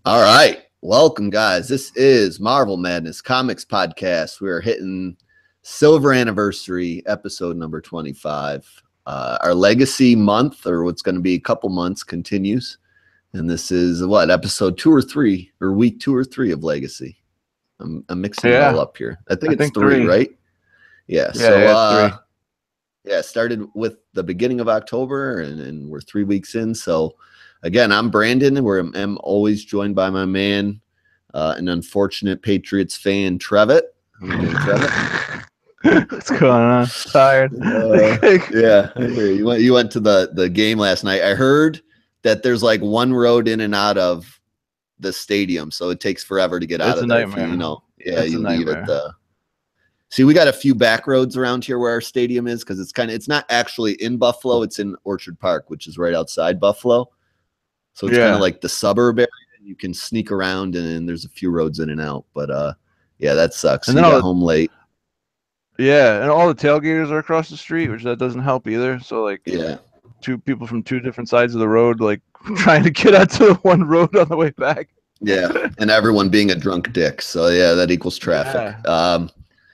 All right. Welcome, guys. This is Marvel Madness Comics Podcast. We're hitting silver anniversary, episode number 25. Our legacy month, or what's going to be a couple months, continues. And this is what, episode 2 or 3, or week 2 or 3 of Legacy. I'm mixing it all up here. I think it's 3, right? Yeah. So, started with the beginning of October, and we're 3 weeks in. So, again, I'm Brandon, and I'm always joined by my man, an unfortunate Patriots fan, Trevitt. How you doing, Trevitt? What's going on? Tired. Yeah, I hear you. You went to the game last night. I heard that there's like one road in and out of the stadium, so it takes forever to get out of there. Nightmare. You leave at the. See, we got a few back roads around here where our stadium is, because it's not actually in Buffalo. It's in Orchard Park, which is right outside Buffalo. So it's kind of like the suburb area. You can sneak around, and there's a few roads in and out. But yeah, that sucks. And you got home late. Yeah, and all the tailgaters are across the street, which that doesn't help either. So like, two people from two different sides of the road, like trying to get out to the one road on the way back. Yeah, and everyone being a drunk dick. So yeah, that equals traffic. Yeah.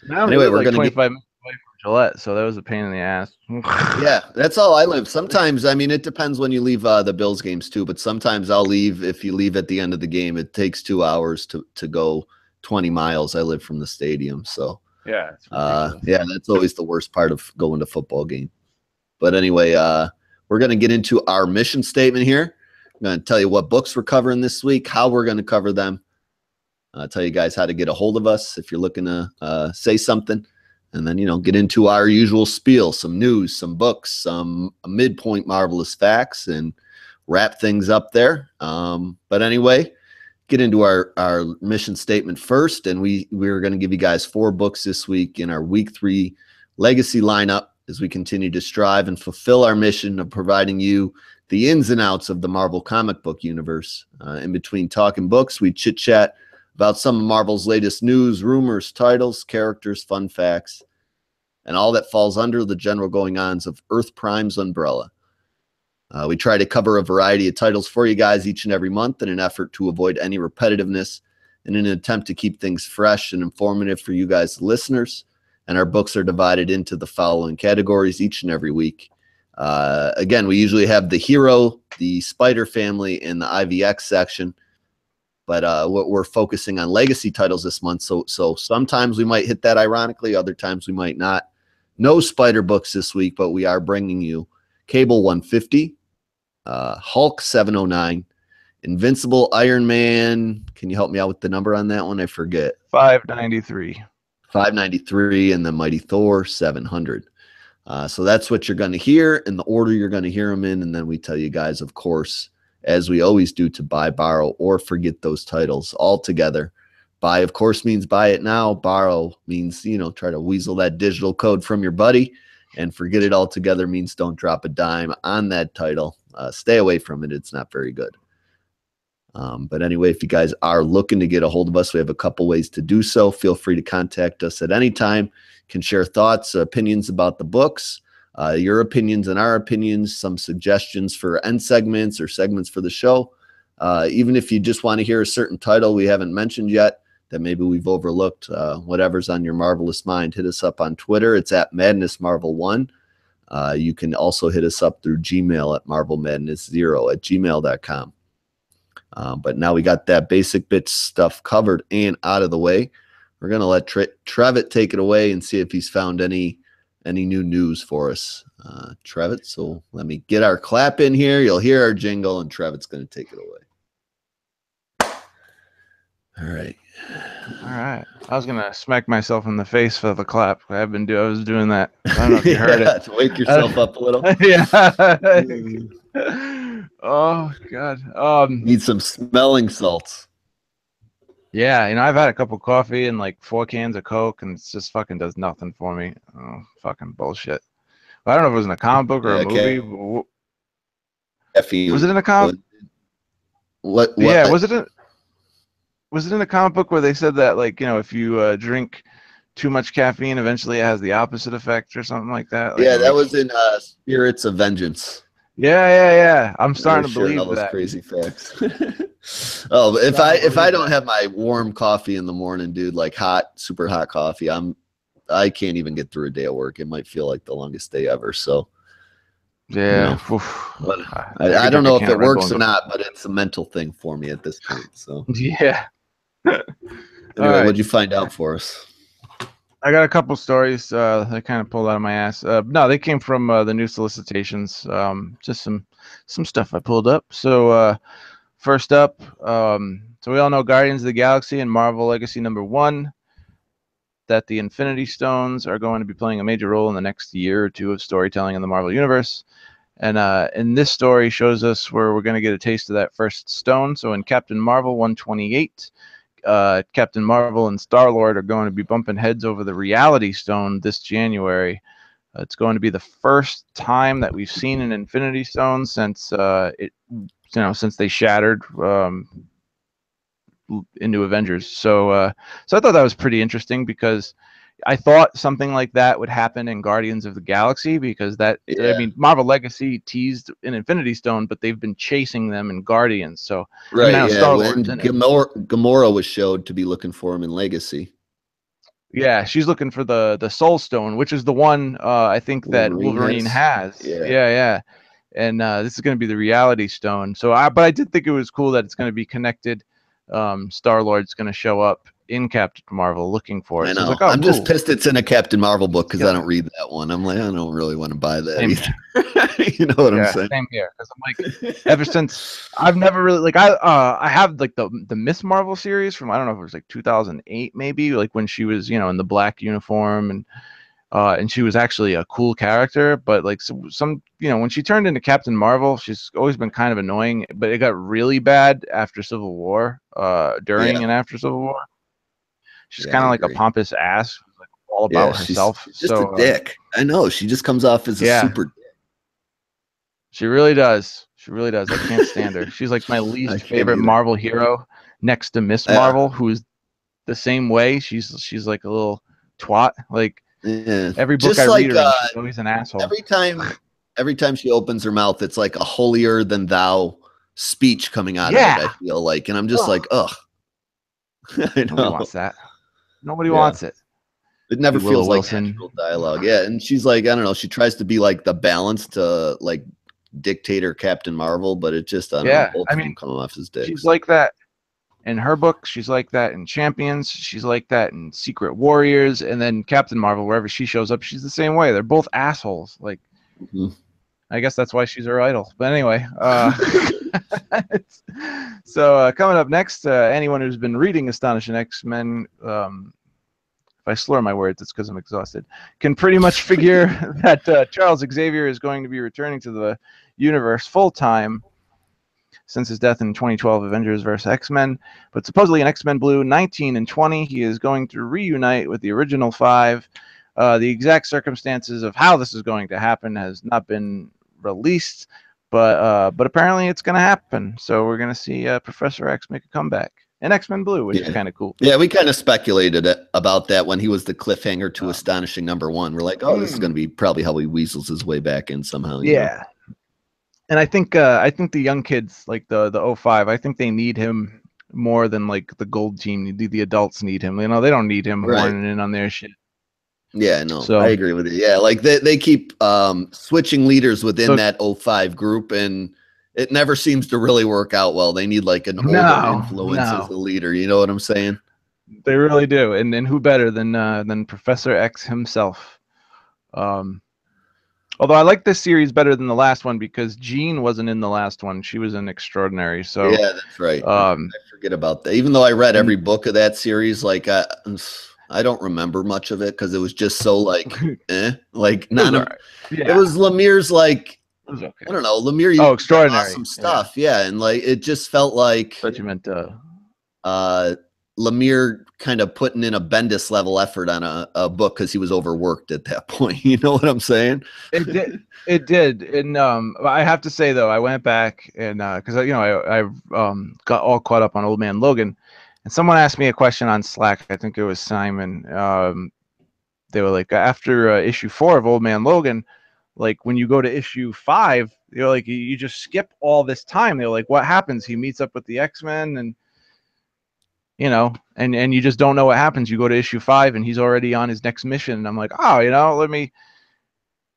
Anyway, we're gonna 25 minutes away from Gillette, so that was a pain in the ass. Yeah, that's all I live. Sometimes, I mean, it depends when you leave the Bills games too, but sometimes I'll leave. If you leave at the end of the game, it takes 2 hours to go 20 miles. I live from the stadium, so yeah, that's always the worst part of going to football game. But anyway, we're gonna get into our mission statement here. I'm gonna tell you what books we're covering this week, how we're gonna cover them. Tell you guys how to get a hold of us if you're looking to say something. And then, get into our usual spiel, some news, some books, some midpoint marvelous facts, and wrap things up there. But anyway, get into our mission statement first. And we're going to give you guys 4 books this week in our week 3 legacy lineup as we continue to strive and fulfill our mission of providing you the ins and outs of the Marvel comic book universe. In between talking books, we chit chat about some of Marvel's latest news, rumors, titles, characters, fun facts, and all that falls under the general going-ons of Earth Prime's umbrella. We try to cover a variety of titles for you guys each and every month in an effort to avoid any repetitiveness and in an attempt to keep things fresh and informative for you guys, the listeners. And our books are divided into the following categories each and every week. Again, we usually have the Hero, the Spider Family, and the IVX section. But we're focusing on legacy titles this month. So sometimes we might hit that ironically. Other times we might not. No Spider books this week, but we are bringing you Cable 150, Hulk 709, Invincible Iron Man. Can you help me out with the number on that one? I forget. 593. 593, and the Mighty Thor 700. So that's what you're going to hear in the order you're going to hear them in. And then we tell you guys, of course, as we always do, to buy, borrow, or forget those titles altogether. Buy, of course, means buy it now. Borrow means, try to weasel that digital code from your buddy. And forget it altogether means don't drop a dime on that title. Stay away from it. It's not very good. But anyway, if you guys are looking to get a hold of us, we have a couple ways to do so. Feel free to contact us at any time. You can share thoughts, opinions about the books. Your opinions and our opinions, some suggestions for end segments or segments for the show. Even if you just want to hear a certain title we haven't mentioned yet that maybe we've overlooked, whatever's on your marvelous mind, hit us up on Twitter. It's at MadnessMarvel1. You can also hit us up through Gmail at marvelmadness0@gmail.com. But now we got that basic bit stuff covered and out of the way. We're going to let Trevitt take it away and see if he's found any new news for us, Trevitt. So let me get our clap in here. You'll hear our jingle, and Trevitt's going to take it away. All right. I was gonna smack myself in the face for the clap. I was doing that. I don't know if you heard it. To wake yourself up a little. Yeah. Oh God. Need some smelling salts. Yeah, I've had a cup of coffee and like 4 cans of Coke, and it just fucking does nothing for me. Oh, fucking bullshit. I don't know if it was in a comic book or a movie. Was it in a comic? What? Yeah, was it in a comic book where they said that, like, if you drink too much caffeine, eventually it has the opposite effect or something like that? That was in Spirits of Vengeance. Yeah. I'm starting to Sharing all believe those that. crazy facts. Oh, but if I don't have my warm coffee in the morning, dude, like hot, super hot coffee, I can't even get through a day of work. It might feel like the longest day ever. So, Yeah. But I I could don't drink a know if can it of Red Bull works and or go. not, but it's a mental thing for me at this point. So Yeah. anyway, All right. what'd you find out for us? I got a couple stories that I kind of pulled out of my ass. No, they came from the new solicitations. Just some stuff I pulled up. So first up, so we all know Guardians of the Galaxy and Marvel Legacy #1, that the Infinity Stones are going to be playing a major role in the next year or two of storytelling in the Marvel Universe. And this story shows us where we're going to get a taste of that first stone. So in Captain Marvel 128, Captain Marvel and Star-Lord are going to be bumping heads over the Reality Stone this January. It's going to be the first time that we've seen an Infinity Stone since since they shattered into Avengers. So I thought that was pretty interesting because I thought something like that would happen in Guardians of the Galaxy because I mean, Marvel Legacy teased an Infinity Stone, but they've been chasing them in Guardians. So I mean, I know When Star-Lord's in it. Gamora was showed to be looking for him in Legacy. Yeah, she's looking for the Soul Stone, which is the one I think that Wolverine has. Yeah. And this is going to be the Reality Stone. But I did think it was cool that it's going to be connected. Star-Lord's going to show up in Captain Marvel looking for I it. So I was know. like, oh, I'm just cool. pissed it's in a Captain Marvel book because I don't Together. read that one. I'm like, I don't really want to buy that Same either. You know what I'm saying? Same here. Because I'm like, ever since I've never really like I have like the Miss Marvel series from I don't know if it was like 2008 maybe, like when she was in the black uniform and she was actually a cool character, but like some when she turned into Captain Marvel, she's always been kind of annoying, but it got really bad after Civil War, during and after Civil War. She's Yeah, I kind of like a agree. pompous ass, like all Yeah, about she's herself. just a So dick. I know. She just comes off as a yeah, super she really does. She really does. I can't stand her. She's like my I least can't favorite either. Marvel hero next to Miss Yeah. Marvel, who is the same way. She's like a little twat. Like Yeah. every book I Just read like her in, she's always an asshole. every time she opens her mouth, it's like a holier than thou speech coming out of it, I Yeah. feel like. And I'm just like, ugh. I Nobody know. wants that. Nobody Yeah. wants it. It never You Willow feels like Wilson. natural dialogue. Yeah. And she's like, I don't know, she tries to be like the balance to like dictator Captain Marvel, but it just, I don't know, Yeah. both I of them mean, come off as she's dicks. like that in her book. She's like that in Champions. She's like that in Secret Warriors. And then Captain Marvel, wherever she shows up, she's the same way. They're both assholes. Like, Mhm. I guess that's why she's her idol. But anyway, so coming up next, anyone who's been reading Astonishing X-Men, if I slur my words, it's because I'm exhausted, can pretty much figure that Charles Xavier is going to be returning to the universe full-time since his death in 2012 Avengers vs. X-Men. But supposedly in X-Men Blue 19 and 20, he is going to reunite with the original five. The exact circumstances of how this is going to happen has not been released, but apparently it's going to happen. So we're going to see Professor X make a comeback in X-Men Blue, which is kind of cool. Yeah, we kind of speculated about that when he was the cliffhanger to Astonishing #1. We're like, oh, this is going to be probably how he weasels his way back in somehow. Yeah. And I think the young kids, like the 05, I think they need him more than like the gold team. The adults need him. They don't need him horning in on their shit. Yeah, no, So I agree with you. Yeah, like they keep switching leaders within that 05 group, and it never seems to really work out well. They need like an older influence as a leader. You know what I'm saying? They really do. And who better than Professor X himself? Although I like this series better than the last one because Jean wasn't in the last one. She was in Extraordinary. So yeah, that's right. I forget about that. Even though I read every book of that series, like I don't remember much of it because it was just so like, like none of it was Lemire's like. Okay. I don't know. Lemire used Extraordinary. Awesome stuff. Yeah. And like it just felt like But you meant Lemire kind of putting in a Bendis level effort on a book because he was overworked at that point. You know what I'm saying? It did. And I have to say though, I went back and because I got all caught up on Old Man Logan, and someone asked me a question on Slack. I think it was Simon. They were like, after issue 4 of Old Man Logan, like when you go to issue 5, you know, like you just skip all this time. They're like, what happens? He meets up with the X-Men, and you know, and you just don't know what happens. You go to issue 5 and he's already on his next mission. And I'm like, oh, you know, let me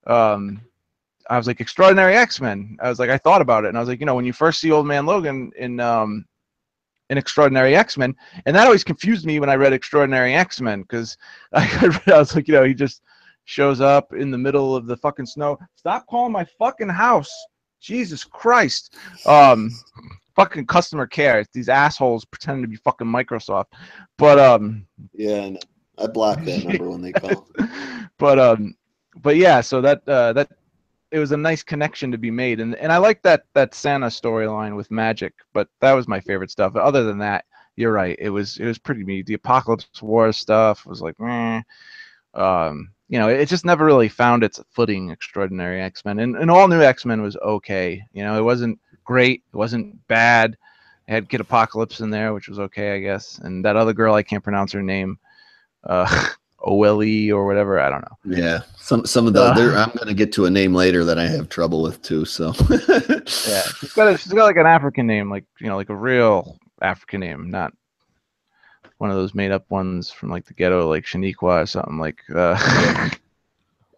I was like, Extraordinary X-Men. I was like, I thought about it, and I was like, you know, when you first see Old Man Logan in Extraordinary X-Men, and that always confused me when I read Extraordinary X-Men, because I was like, you know, he just shows up in the middle of the fucking snow. Stop calling my fucking house, Jesus Christ. Fucking customer care. These assholes pretending to be fucking Microsoft, but Yeah, no, I block that number when they call. But yeah, so that it was a nice connection to be made, and I like that Santa storyline with Magic, but that was my favorite stuff. Other than that, you're right, it was pretty neat. The Apocalypse War stuff was like, meh. You know, it just never really found its footing. Extraordinary X-Men, and All New X-Men was okay. You know, it wasn't great, it wasn't bad. It had Kid Apocalypse in there, which was okay, I guess, and that other girl, I can't pronounce her name, OLE or whatever, I don't know. Yeah, some of the I'm gonna get to a name later that I have trouble with too. So yeah, she's got like an African name, like, you know, like a real African name, not one of those made up ones from like the ghetto, like Shaniqua or something. Like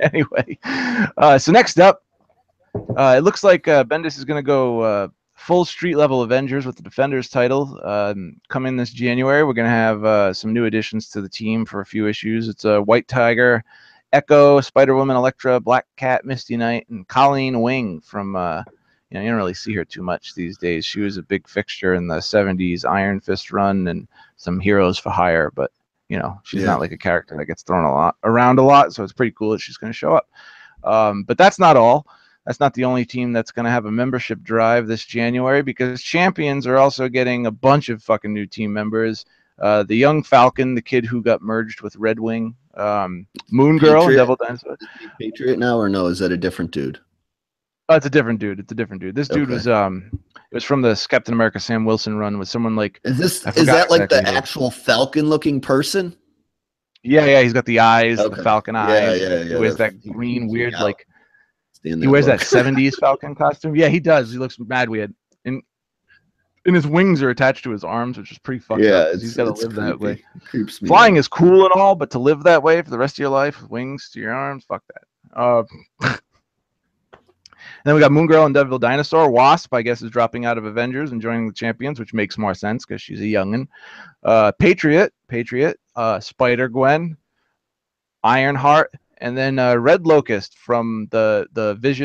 anyway, so next up, it looks like Bendis is gonna go full street level Avengers with the Defenders title. Come in this January. We're gonna have some new additions to the team for a few issues. It's a White Tiger, Echo, Spider-Woman, Elektra, Black Cat, Misty Knight, and Colleen Wing from you know, you don't really see her too much these days. She was a big fixture in the 70s Iron Fist run and some Heroes for Hire, but you know, she's not like a character that gets thrown around a lot, so it's pretty cool that she's going to show up. But that's not all. That's not the only team that's going to have a membership drive this January, because Champions are also getting a bunch of fucking new team members. The Young Falcon, the kid who got merged with Red Wing, Moon Girl, Devil Dinosaur. Is he Patriot now, or no? Is that a different dude? Oh, it's a different dude. It's a different dude. This dude was it was from the Captain America Sam Wilson run with someone like. Is that like the actual Falcon looking person? Yeah, he's got the eyes, the Falcon eyes. Yeah. He wears that green weird like. He wears that 70s Falcon costume. Yeah, he does. He looks mad weird. And his wings are attached to his arms, which is pretty fucked up. He's got to live that way. Flying is cool and all, but to live that way for the rest of your life with wings to your arms, fuck that. And then we got Moon Girl and Devil Dinosaur. Wasp, I guess, is dropping out of Avengers and joining the Champions, which makes more sense because she's a youngin. Patriot, Spider-Gwen, Ironheart, and then Red Locust from the Viv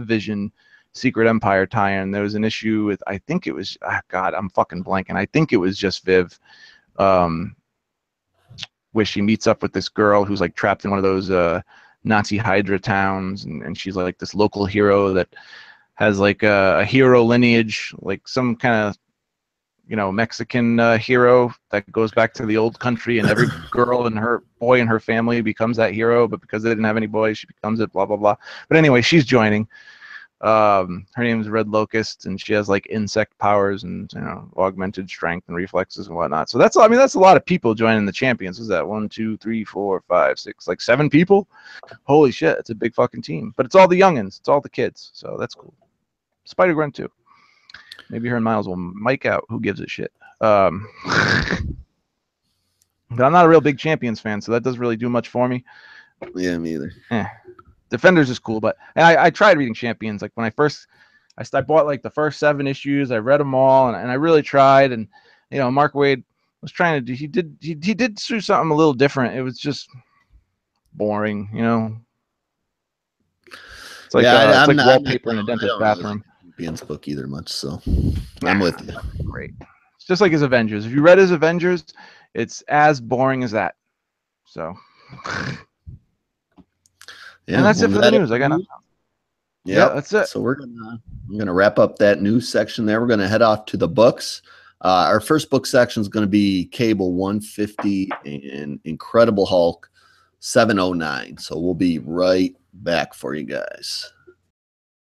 Vision Secret Empire tie-in. There was an issue with, I think it was, God, I'm fucking blanking. I think it was just Viv, where she meets up with this girl who's like trapped in one of those Nazi Hydra towns, and she's like this local hero that has like a hero lineage, like some kind of, you know, Mexican hero that goes back to the old country, and every girl and her boy in her family becomes that hero, but because they didn't have any boys, she becomes it, blah blah blah. But anyway, she's joining. Her name is Red Locust, and she has like insect powers and, you know, augmented strength and reflexes and whatnot. So that's a lot of people joining the Champions. Is that 1, 2, 3, 4, 5, 6, like 7 people? Holy shit, it's a big fucking team. But it's all the youngins, it's all the kids, so that's cool. Spider-Gwen too. Maybe her and Miles will mic out. Who gives a shit? But I'm not a real big Champions fan, so that doesn't really do much for me. Yeah, me either. Defenders is cool, but I tried reading Champions. Like when I bought like the first 7 issues. I read them all, and I really tried. And you know, Mark Waid was trying to do. He did do something a little different. It was just boring, you know. It's like it's like wallpaper in a dentist bathroom. Champions book either much, so I'm with you. Great. It's just like his Avengers. If you read his Avengers, it's as boring as that. So. Yeah, and that's it for the news. I got nothing. Yeah, that's it. So I'm gonna wrap up that news section there. We're gonna head off to the books. Our first book section is going to be Cable 150 and Incredible Hulk 709. So we'll be right back for you guys.